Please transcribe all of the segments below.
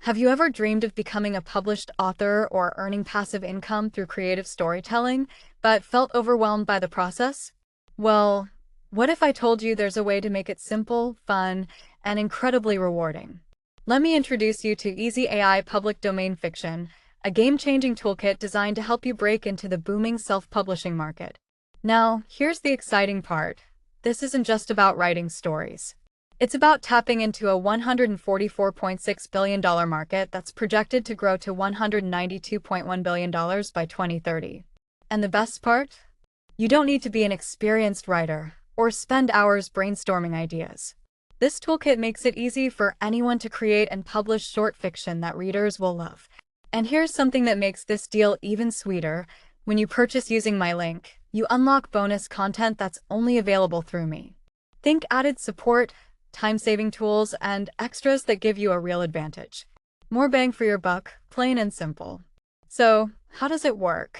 Have you ever dreamed of becoming a published author or earning passive income through creative storytelling, but felt overwhelmed by the process? Well, what if I told you there's a way to make it simple, fun, and incredibly rewarding? Let me introduce you to Easy AI Public Domain Fiction, a game-changing toolkit designed to help you break into the booming self-publishing market. Now, here's the exciting part. This isn't just about writing stories. It's about tapping into a $144.6 billion market that's projected to grow to $192.1 billion by 2030. And the best part? You don't need to be an experienced writer or spend hours brainstorming ideas. This toolkit makes it easy for anyone to create and publish short fiction that readers will love. And here's something that makes this deal even sweeter. When you purchase using my link, you unlock bonus content that's only available through me. Think added support, time-saving tools, and extras that give you a real advantage. More bang for your buck, plain and simple. So, how does it work?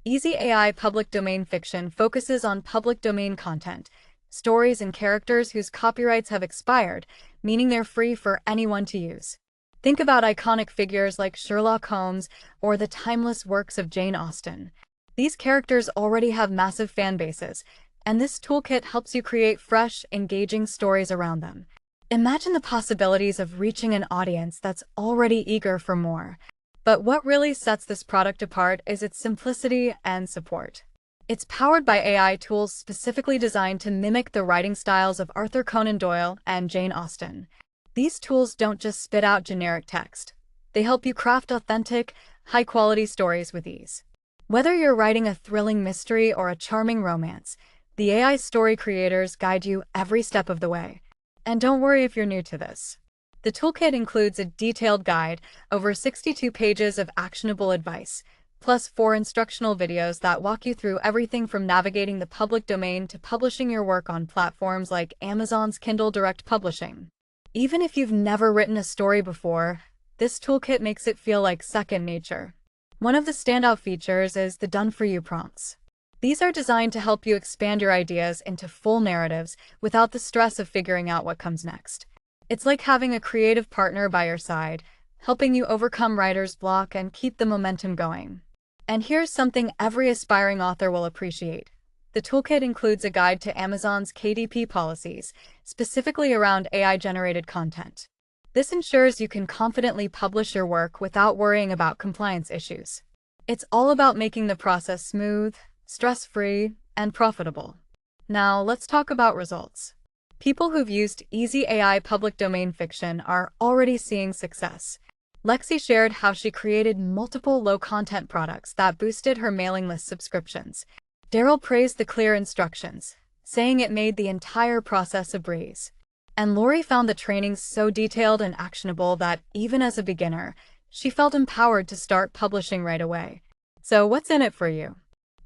Easy AI Public Domain Fiction focuses on public domain content, stories and characters whose copyrights have expired, meaning they're free for anyone to use. Think about iconic figures like Sherlock Holmes or the timeless works of Jane Austen. These characters already have massive fan bases, and this toolkit helps you create fresh, engaging stories around them. Imagine the possibilities of reaching an audience that's already eager for more. But what really sets this product apart is its simplicity and support. It's powered by AI tools specifically designed to mimic the writing styles of Arthur Conan Doyle and Jane Austen. These tools don't just spit out generic text. They help you craft authentic, high-quality stories with ease. Whether you're writing a thrilling mystery or a charming romance, the AI story creators guide you every step of the way. And don't worry if you're new to this. The toolkit includes a detailed guide, over 62 pages of actionable advice, plus 4 instructional videos that walk you through everything from navigating the public domain to publishing your work on platforms like Amazon's Kindle Direct Publishing. Even if you've never written a story before, this toolkit makes it feel like second nature. One of the standout features is the done-for-you prompts. These are designed to help you expand your ideas into full narratives without the stress of figuring out what comes next. It's like having a creative partner by your side, helping you overcome writer's block and keep the momentum going. And here's something every aspiring author will appreciate. The toolkit includes a guide to Amazon's KDP policies, specifically around AI-generated content. This ensures you can confidently publish your work without worrying about compliance issues. It's all about making the process smooth, stress-free, and profitable. Now, let's talk about results. People who've used Easy AI Public Domain Fiction are already seeing success. Lexi shared how she created multiple low-content products that boosted her mailing list subscriptions. Daryl praised the clear instructions, saying it made the entire process a breeze. And Lori found the training so detailed and actionable that, even as a beginner, she felt empowered to start publishing right away. So what's in it for you?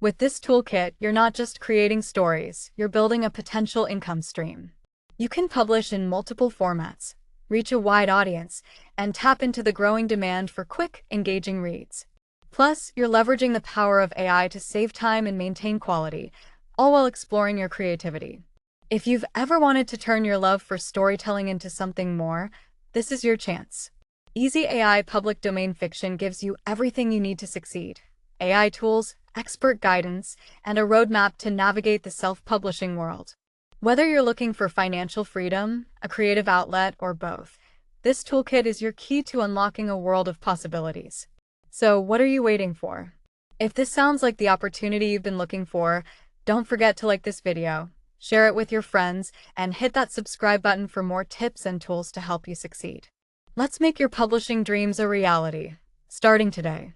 With this toolkit, you're not just creating stories, you're building a potential income stream. You can publish in multiple formats, reach a wide audience, and tap into the growing demand for quick, engaging reads. Plus, you're leveraging the power of AI to save time and maintain quality, all while exploring your creativity. If you've ever wanted to turn your love for storytelling into something more, this is your chance. Easy AI Public Domain Fiction gives you everything you need to succeed: AI tools, expert guidance, and a roadmap to navigate the self-publishing world. Whether you're looking for financial freedom, a creative outlet, or both, this toolkit is your key to unlocking a world of possibilities. So, what are you waiting for? If this sounds like the opportunity you've been looking for, don't forget to like this video, share it with your friends, and hit that subscribe button for more tips and tools to help you succeed. Let's make your publishing dreams a reality, starting today.